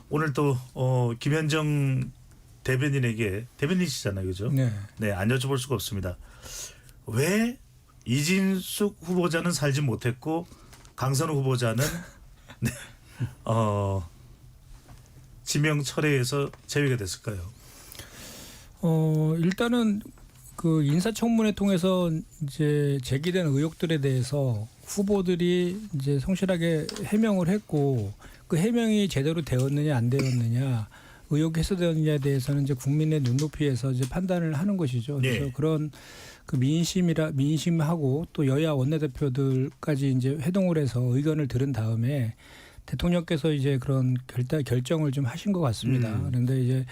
오늘 또 김현정 대변인에게 대변인이시잖아요, 그죠? 네. 네, 안 여쭤볼 수가 없습니다. 왜 이진숙 후보자는 살지 못했고 강선우 후보자는 네, 지명 철회에서 제외가 됐을까요? 일단은 그 인사청문회 통해서 이제 제기된 의혹들에 대해서 후보들이 이제 성실하게 해명을 했고 그 해명이 제대로 되었느냐 안 되었느냐 의혹이 해소되었느냐에 대해서는 이제 국민의 눈높이에서 이제 판단을 하는 것이죠. 그래서 네. 그런 그 민심하고 또 여야 원내대표들까지 이제 회동을 해서 의견을 들은 다음에 대통령께서 이제 그런 결정을 좀 하신 것 같습니다. 그런데 이제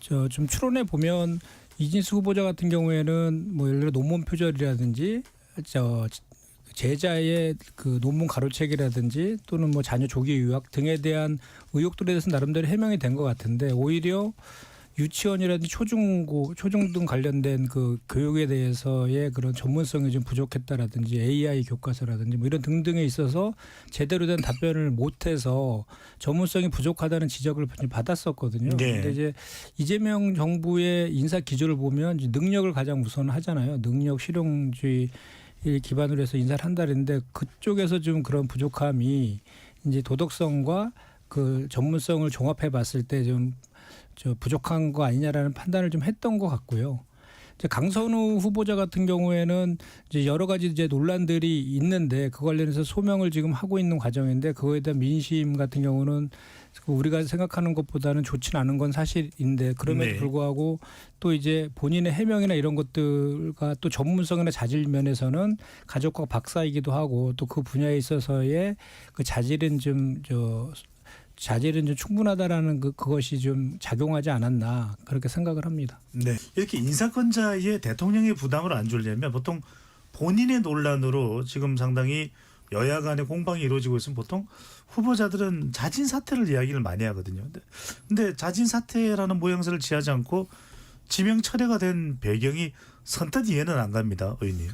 좀 추론해 보면 이진수 후보자 같은 경우에는 뭐 예를 들어 논문 표절이라든지 제자의 그 논문 가로채기라든지 또는 뭐 자녀 조기 유학 등에 대한 의혹들에 대해서 나름대로 해명이 된 것 같은데 오히려 유치원이라든지 초중등 관련된 그 교육에 대해서의 그런 전문성이 좀 부족했다라든지 AI 교과서라든지 뭐 이런 등등에 있어서 제대로 된 답변을 못해서 전문성이 부족하다는 지적을 받았었거든요. 네. 그런데 이제 이재명 정부의 인사 기조를 보면 능력을 가장 우선하잖아요. 능력 실용주의 기반으로 해서 인사를 한다는데 그쪽에서 좀 그런 부족함이 이제 도덕성과 그 전문성을 종합해 봤을 때 좀 부족한 거 아니냐라는 판단을 좀 했던 것 같고요. 이제 강선우 후보자 같은 경우에는 이제 여러 가지 이제 논란들이 있는데 그 관련해서 소명을 지금 하고 있는 과정인데 그거에 대한 민심 같은 경우는 우리가 생각하는 것보다는 좋지는 않은 건 사실인데 그럼에도 네. 불구하고 또 이제 본인의 해명이나 이런 것들과 또 전문성이나 자질 면에서는 가족과 박사이기도 하고 또 그 분야에 있어서의 그 자질은 좀 충분하다라는 그것이 좀 작용하지 않았나 그렇게 생각을 합니다. 네. 이렇게 인사권자의 대통령의 부담을 안 주려면 보통 본인의 논란으로 지금 상당히 여야 간의 공방이 이루어지고 있으면 보통 후보자들은 자진 사퇴를 이야기를 많이 하거든요. 근데 자진 사퇴라는 모양새를 취하지 않고 지명 철회가 된 배경이 선뜻 이해는 안 갑니다, 의원님.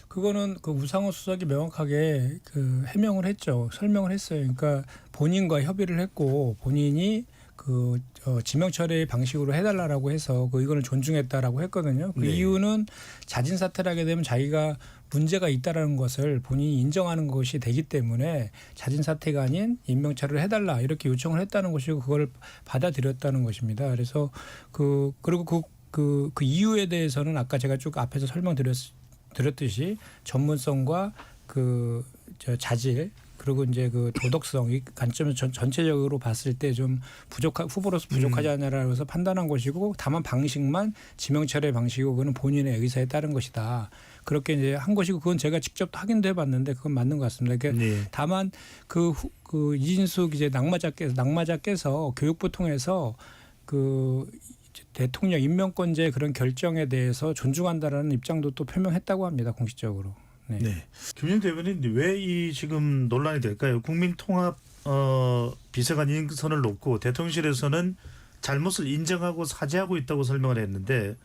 그거는 그 우상호 수석이 명확하게 그 해명을 했죠. 설명을 했어요. 그러니까 본인과 협의를 했고 본인이 그 지명 철회 방식으로 해달라고 해서 그 의견을 존중했다라고 했거든요. 그 네. 이유는 자진 사퇴를 하게 되면 자기가 문제가 있다라는 것을 본인이 인정하는 것이 되기 때문에 자진 사퇴가 아닌 임명 철회를 해달라 이렇게 요청을 했다는 것이고 그걸 받아들였다는 것입니다. 그래서 그리고 그 이유에 대해서는 아까 제가 쭉 앞에서 설명드렸듯이 전문성과 그 자질 그리고 이제 그 도덕성 이 관점에서 전체적으로 봤을 때 좀 후보로서 부족하지 않냐라고 해서 판단한 것이고 다만 방식만 지명 철회 방식이고 그거는 본인의 의사에 따른 것이다. 그렇게 이제 한 것이고 그건 제가 직접 확인도 해봤는데 그건 맞는 것 같습니다. 그러니까 네. 다만 그 이진숙 이제 낙마자께서 교육부 통해서 그 대통령 임명권자의 그런 결정에 대해서 존중한다라는 입장도 또 표명했다고 합니다. 공식적으로. 네. 네. 김영 대변인 왜 이 지금 논란이 될까요? 국민통합 비서관 인선을 놓고 대통령실에서는 잘못을 인정하고 사죄하고 있다고 설명을 했는데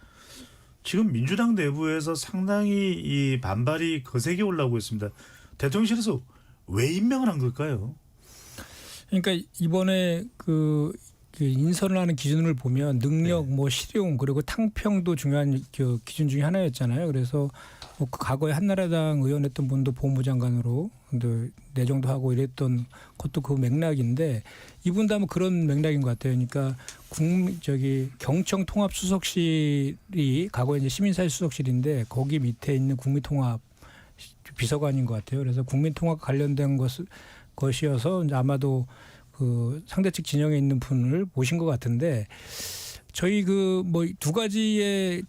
지금 민주당 내부에서 상당히 이 반발이 거세게 올라오고 있습니다. 대통령실에서 왜 임명을 한 걸까요? 그러니까 이번에 그 인선을 하는 기준을 보면 능력, 뭐 실용 그리고 탕평도 중요한 그 기준 중에 하나였잖아요. 그래서 뭐 과거에 한나라당 의원했던 분도 법무장관으로 내정도 하고 이랬던 것도 그 맥락인데 이분도 아마 그런 맥락인 것 같아요. 그러니까 경청 통합 수석실이 과거에 이제 시민사회 수석실인데 거기 밑에 있는 국민통합 비서관인 것 같아요. 그래서 국민통합 관련된 것이어서 이제 아마도 그 상대 측 진영에 있는 분을 모신 것 같은데 저희 그 뭐 두 가지의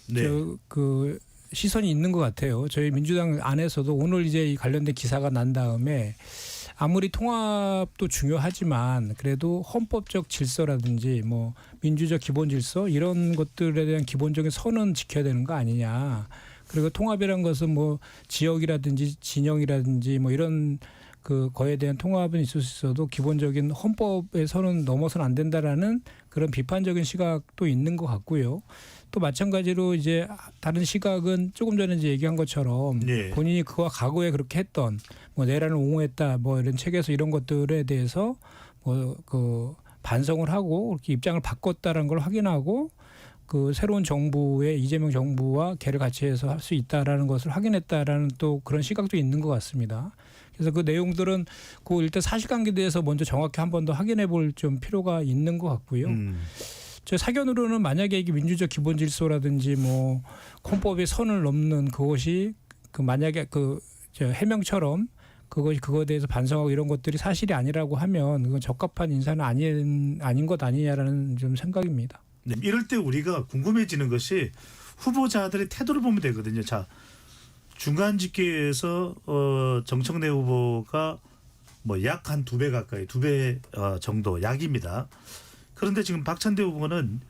네. 그 시선이 있는 것 같아요. 저희 민주당 안에서도 오늘 이제 이 관련된 기사가 난 다음에 아무리 통합도 중요하지만 그래도 헌법적 질서라든지 뭐 민주적 기본 질서 이런 것들에 대한 기본적인 선은 지켜야 되는 거 아니냐. 그리고 통합이라는 것은 뭐 지역이라든지 진영이라든지 뭐 이런 그 거에 대한 통합은 있을 수 있어도 기본적인 헌법의 선은 넘어서는 안 된다라는 그런 비판적인 시각도 있는 것 같고요. 또 마찬가지로 이제 다른 시각은 조금 전에 이제 얘기한 것처럼 네. 본인이 그와 과거에 그렇게 했던 뭐 내란을 옹호했다 뭐 이런 책에서 이런 것들에 대해서 뭐 그 반성을 하고 이렇게 입장을 바꿨다는 걸 확인하고 그 새로운 정부의 이재명 정부와 개를 같이 해서 할 수 있다라는 것을 확인했다라는 또 그런 시각도 있는 것 같습니다. 그래서 그 내용들은 그 일단 사실관계에 대해서 먼저 정확히 한 번 더 확인해 볼 좀 필요가 있는 것 같고요. 저 사견으로는 만약에 이게 민주적 기본 질서라든지 뭐 헌법의 선을 넘는 그것이 그 만약에 그 저 해명처럼 그거에 대해서 반성하고 이런 것들이 사실이 아니라고 하면 그건 적합한 인사는 아닌 것 아니냐라는 좀 생각입니다. 네, 이럴 때 우리가 궁금해지는 것이 후보자들의 태도를 보면 되거든요. 자, 중간 집계에서 정청래 후보가 뭐 약 한 2배 가까이 2배 정도 약입니다. 그런데 지금 박찬대 후보는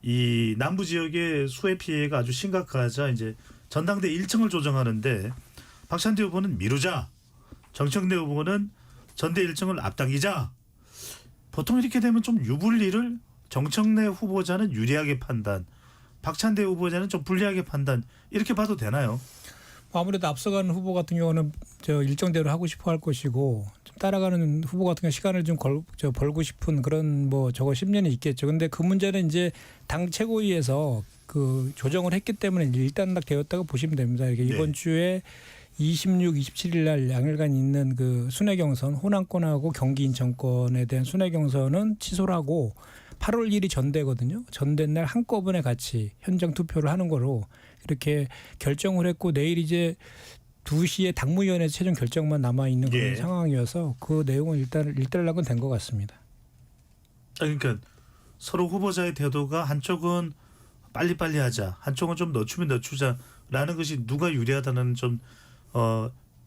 이 남부 지역의 수해 피해가 아주 심각하자 이제 전당대 1층을 조정하는데 박찬대 후보는 미루자, 정청래 후보는 전대 1층을 앞당기자. 보통 이렇게 되면 좀 유불리를 정청래 후보자는 유리하게 판단, 박찬대 후보자는 좀 불리하게 판단 이렇게 봐도 되나요? 아무래도 앞서가는 후보 같은 경우는 저 일정대로 하고 싶어 할 것이고 좀 따라가는 후보 같은 경우 시간을 좀 벌고 싶은 그런 뭐 저거 심리는 있겠죠. 근데 그 문제는 이제 당 최고위에서 그 조정을 했기 때문에 일단락되었다고 보시면 됩니다. 이게 이번 주에 26, 27일 날 양일간 있는 그 순회 경선 호남권하고 경기 인천권에 대한 순회 경선은 취소를 하고 8월 1일이 전대거든요. 전대 날 한꺼번에 같이 현장 투표를 하는 거로 이렇게 결정을 했고 내일 이제 2시에 당무위원회에서 최종 결정만 남아 있는 그런 상황이어서 그 내용은 일단 일단락은 된 것 같습니다. 그러니까 서로 후보자의 태도가 한쪽은 빨리빨리 하자, 한쪽은 좀 늦추면 늦추자라는 것이 누가 유리하다는 좀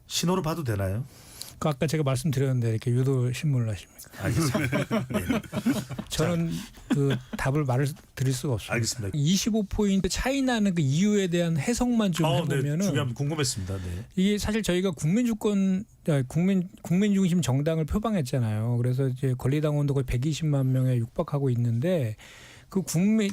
신호로 봐도 되나요? 그 아까 제가 말씀드렸는데 이렇게 유도 신문을 하십니까? 알겠습니다. 네. 저는 그 답을 말을 드릴 수가 없습니다. 알겠습니다. 25포인트 차이 나는 그 이유에 대한 해석만 좀 해보면은 중요한 궁금했습니다. 네. 이게 사실 저희가 국민 중심 정당을 표방했잖아요. 그래서 이제 권리당원도 거의 120만 명에 육박하고 있는데 그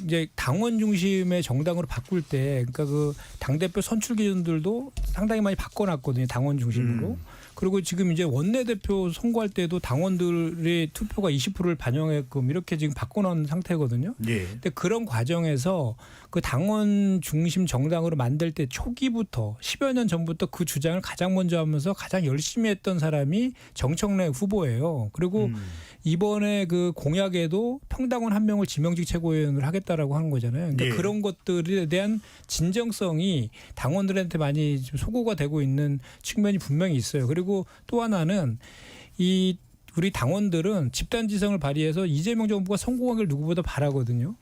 이제 당원 중심의 정당으로 바꿀 때 그러니까 그 당대표 선출 기준들도 상당히 많이 바꿔놨거든요. 당원 중심으로. 그리고 지금 이제 원내대표 선거할 때도 당원들의 투표가 20%를 반영했끔 이렇게 지금 바꿔놓은 상태거든요. 근데 그런 과정에서 그 당원 중심 정당으로 만들 때 초기부터 10여 년 전부터 그 주장을 가장 먼저 하면서 가장 열심히 했던 사람이 정청래 후보예요. 그리고 이번에 그 공약에도 평당원 한 명을 지명직 최고위원을 하겠다라고 하는 거잖아요. 그러니까 그런 것들에 대한 진정성이 당원들한테 많이 좀 소구가 되고 있는 측면이 분명히 있어요. 그리고 또 하나는 이 우리 당원들은 집단지성을 발휘해서 이재명 정부가 성공하기를 누구보다 바라거든요.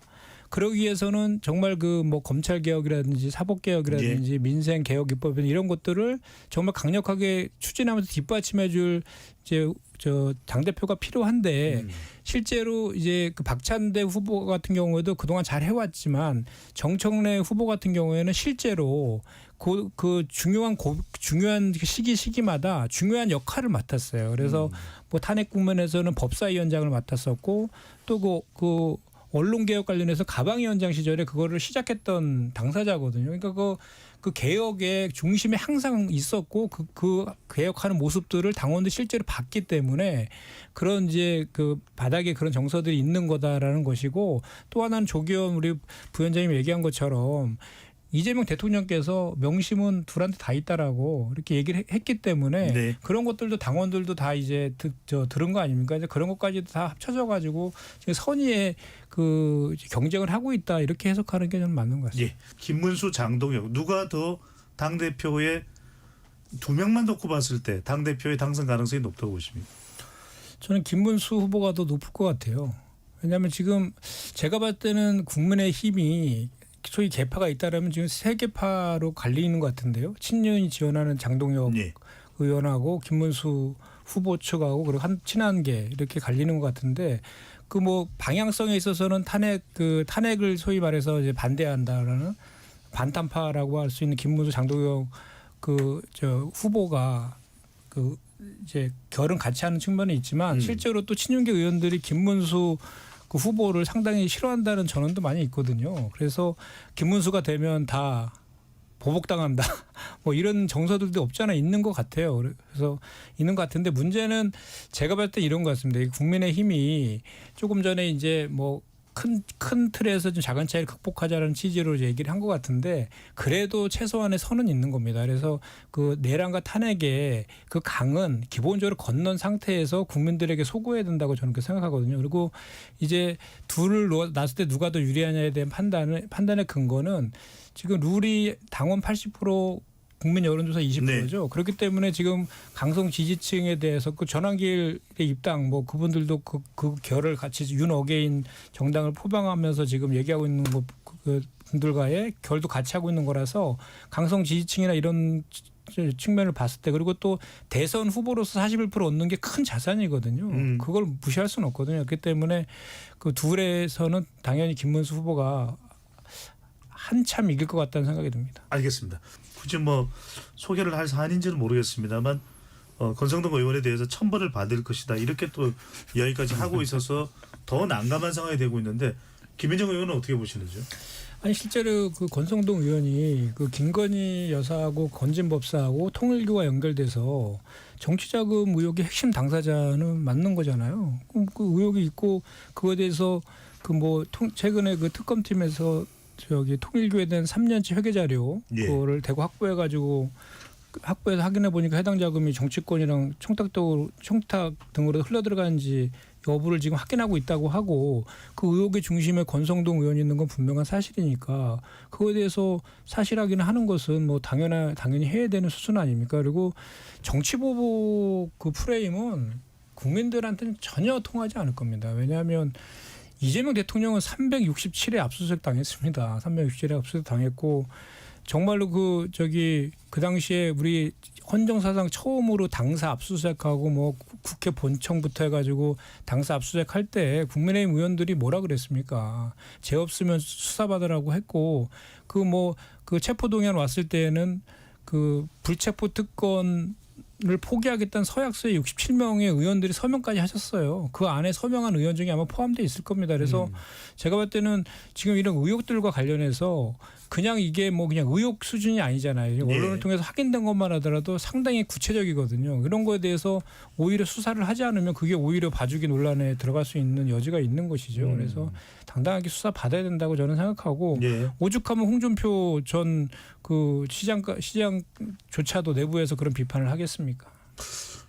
그러기 위해서는 정말 그 뭐 검찰 개혁이라든지 사법 개혁이라든지 민생 개혁 입법 이런 것들을 정말 강력하게 추진하면서 뒷받침해줄 이제 저 당대표가 필요한데 실제로 이제 그 박찬대 후보 같은 경우에도 그동안 잘 해왔지만 정청래 후보 같은 경우에는 실제로 그 중요한 시기마다 중요한 역할을 맡았어요. 그래서 뭐 탄핵 국면에서는 법사위원장을 맡았었고 또 그 언론개혁 관련해서 가방위원장 시절에 그거를 시작했던 당사자거든요. 그러니까 그 개혁의 중심에 항상 있었고 그 개혁하는 모습들을 당원들 실제로 봤기 때문에 그런 이제 그 바닥에 그런 정서들이 있는 거다라는 것이고 또 하나는 조기현 우리 부위원장님이 얘기한 것처럼 이재명 대통령께서 명심은 둘한테 다 있다라고 이렇게 얘기를 했기 때문에 그런 것들도 당원들도 다 이제 들은 거 아닙니까? 이제 그런 것까지도 다 합쳐져 가지고 지금 선의의 그 경쟁을 하고 있다 이렇게 해석하는 게 저는 맞는 것 같습니다. 김문수, 장동혁 누가 더 당 대표에 2명만 놓고 봤을 때 당 대표의 당선 가능성이 높다고 보십니까? 저는 김문수 후보가 더 높을 것 같아요. 왜냐하면 지금 제가 봤을 때는 국민의힘이 소위 개파가 있다라면 지금 세 개파로 갈리는 것 같은데요. 친윤이 지원하는 장동혁 의원하고 김문수 후보 측하고 그리고 친한 게 이렇게 갈리는 것 같은데 그 뭐 방향성에 있어서는 탄핵을 소위 말해서 이제 반대한다라는 반탄파라고 할 수 있는 김문수 장동혁 후보가 이제 결은 같이 하는 측면이 있지만 실제로 또 친윤계 의원들이 김문수 그 후보를 상당히 싫어한다는 전언도 많이 있거든요. 그래서 김문수가 되면 다 보복당한다. 뭐 이런 정서들도 없잖아 있는 것 같아요. 그래서 있는 것 같은데 문제는 제가 봤을 때 이런 것 같습니다. 이 국민의힘이 조금 전에 이제 뭐 큰 틀에서 좀 작은 차이를 극복하자는 취지로 얘기를 한 것 같은데 그래도 최소한의 선은 있는 겁니다. 그래서 그 내란과 탄핵의 그 강은 기본적으로 건넌 상태에서 국민들에게 소구해야 된다고 저는 그렇게 생각하거든요. 그리고 이제 둘을 놨을 때 누가 더 유리하냐에 대한 판단의 근거는 지금 룰이 당원 80% 국민 여론조사 20%죠. 네. 그렇기 때문에 지금 강성 지지층에 대해서 그 전환길의 입당 뭐 그분들도 그 결을 같이 윤어게인 정당을 포방하면서 지금 얘기하고 있는 그 분들과의 결도 같이 하고 있는 거라서 강성 지지층이나 이런 측면을 봤을 때 그리고 또 대선 후보로서 41% 얻는 게 큰 자산이거든요. 그걸 무시할 수는 없거든요. 그렇기 때문에 그 둘에서는 당연히 김문수 후보가 한참 이길 것 같다는 생각이 듭니다. 알겠습니다. 굳이 뭐 소개를 할 사안인지는 모르겠습니다만 권성동 의원에 대해서 처벌을 받을 것이다 이렇게 또 이야기까지 하고 있어서 더 난감한 상황이 되고 있는데 김민정 의원은 어떻게 보시는지요? 아니 실제로 그 권성동 의원이 그 김건희 여사하고 건진법사하고 통일교와 연결돼서 정치자금 의혹의 핵심 당사자는 맞는 거잖아요. 그럼 그 의혹이 있고 그거에 대해서 그 뭐 최근에 그 특검팀에서 저기 통일교에 대한 3년치 회계 자료 예. 그거를 대고 확보해가지고 확보해서 확인해 보니까 해당 자금이 정치권이랑 청탁 등으로 흘러들어가는지 여부를 지금 확인하고 있다고 하고 그 의혹의 중심에 권성동 의원이 있는 건 분명한 사실이니까 그거에 대해서 사실 확인을 하는 것은 뭐 당연히 해야 되는 수준 아닙니까? 그리고 정치보복 그 프레임은 국민들한테는 전혀 통하지 않을 겁니다. 왜냐하면 이재명 대통령은 367회 압수수색 당했습니다. 367회 압수수색 당했고 정말로 그 당시에 우리 헌정사상 처음으로 당사 압수수색하고 뭐 국회 본청부터 해가지고 당사 압수수색할 때 국민의힘 의원들이 뭐라 그랬습니까? 죄 없으면 수사받으라고 했고 그 체포동의안 왔을 때에는 그 불체포 특권 을 포기하겠다는 서약서에 67명의 의원들이 서명까지 하셨어요. 그 안에 서명한 의원 중에 아마 포함되어 있을 겁니다. 그래서 제가 볼 때는 지금 이런 의혹들과 관련해서 그냥 이게 뭐 그냥 의혹 수준이 아니잖아요. 언론을 통해서 확인된 것만 하더라도 상당히 구체적이거든요. 이런 거에 대해서 오히려 수사를 하지 않으면 그게 오히려 봐주기 논란에 들어갈 수 있는 여지가 있는 것이죠. 그래서 당당하게 수사 받아야 된다고 저는 생각하고 오죽하면 홍준표 전 그 시장조차도 내부에서 그런 비판을 하겠습니까?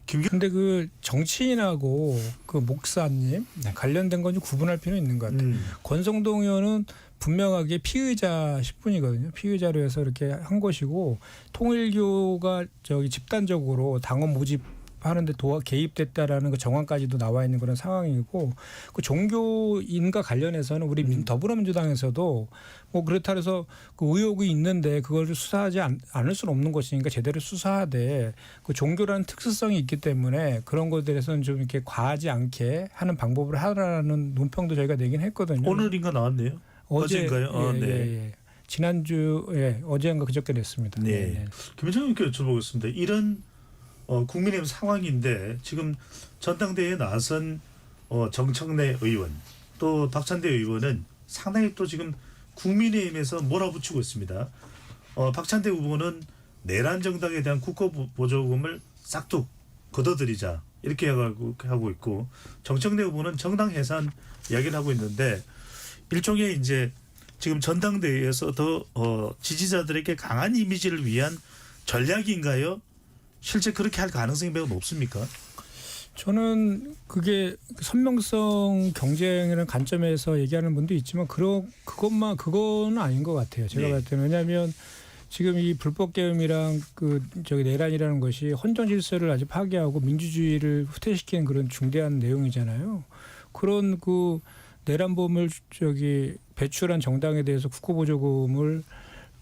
근데 그 정치인하고 그 목사님 관련된 건 좀 구분할 필요는 있는 것 같아요. 권성동 의원은 분명하게 피의자 10분이거든요. 피의자로 해서 이렇게 한 것이고 통일교가 집단적으로 당원 모집하는데 개입됐다라는 그 정황까지도 나와 있는 그런 상황이고 그 종교인과 관련해서는 우리 더불어민주당에서도 뭐 그렇다 해서 그 의혹이 있는데 그걸 수사하지 않을 수는 없는 것이니까 제대로 수사하되 그 종교라는 특수성이 있기 때문에 그런 것에 대해서는 좀 이렇게 과하지 않게 하는 방법을 하라는 논평도 저희가 내긴 했거든요. 오늘인가 나왔네요. 어제인가요? 예. 지난주에 어제인가 그저께 냈습니다. 네. 김민정 의원께 여쭤보겠습니다. 이런 국민의힘 상황인데 지금 전당대회에 나선 정청래 의원 또 박찬대 의원은 상당히 또 지금 국민의힘에서 몰아붙이고 있습니다. 박찬대 후보는 내란 정당에 대한 국고보조금을 싹둑 걷어들이자 이렇게 하고 있고 정청래 후보는 정당 해산 이야기를 하고 있는데 일종의 이제 지금 전당대회에서 더 지지자들에게 강한 이미지를 위한 전략인가요? 실제 그렇게 할 가능성이 매우 높습니까? 저는 그게 선명성 경쟁이라는 관점에서 얘기하는 분도 있지만 그거는 아닌 것 같아요. 제가 봤을 때는. 왜냐하면 지금 이 불법 계엄이랑 내란이라는 것이 헌정 질서를 아주 파괴하고 민주주의를 후퇴시키는 그런 중대한 내용이잖아요. 그런 그 내란범을 배출한 정당에 대해서 국고보조금을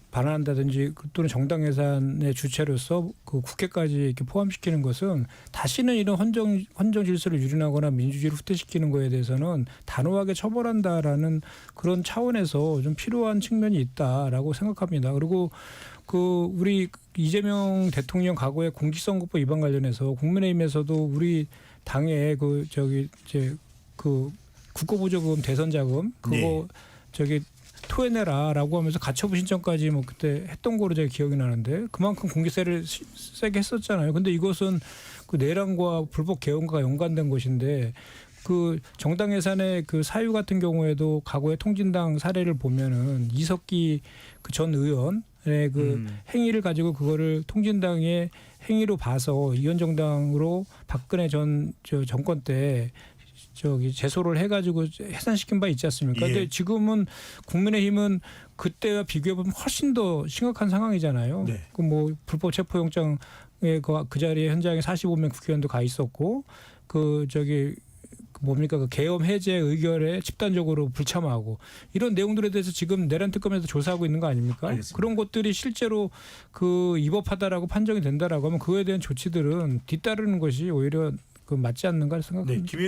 반환한다든지 또는 정당 예산의 주체로서 그 국회까지 이렇게 포함시키는 것은 다시는 이런 헌정 질서를 유린하거나 민주주의를 후퇴시키는 거에 대해서는 단호하게 처벌한다라는 그런 차원에서 좀 필요한 측면이 있다라고 생각합니다. 그리고 우리 이재명 대통령 과거의 공직선거법 위반 관련해서 국민의힘에서도 우리 당의 국고보조금 대선 자금 그거 토해내라라고 하면서 가처분 신청까지 뭐 그때 했던 거로 제가 기억이 나는데 그만큼 공개세를 세게 했었잖아요. 근데 이것은 그 내란과 불법 개헌과 연관된 것인데 그 정당 예산의 그 사유 같은 경우에도 과거의 통진당 사례를 보면은 이석기 그 전 의원의 그 행위를 가지고 그거를 통진당의 행위로 봐서 위원정당으로 박근혜 저 정권 때 저기 제소를 해가지고 해산시킨 바 있지 않습니까? 예. 근데 지금은 국민의힘은 그때와 비교해 보면 훨씬 더 심각한 상황이잖아요. 네. 그 뭐 불법 체포영장에 그 자리에 현장에 45명 국회의원도 가 있었고 그 저기 뭡니까 그 계엄 해제 의결에 집단적으로 불참하고 이런 내용들에 대해서 지금 내란 특검에서 조사하고 있는 거 아닙니까? 알겠습니다. 그런 것들이 실제로 그 위법하다라고 판정이 된다라고 하면 그거에 대한 조치들은 뒤따르는 것이 오히려 그 맞지 않는가 생각합니다. 네, 김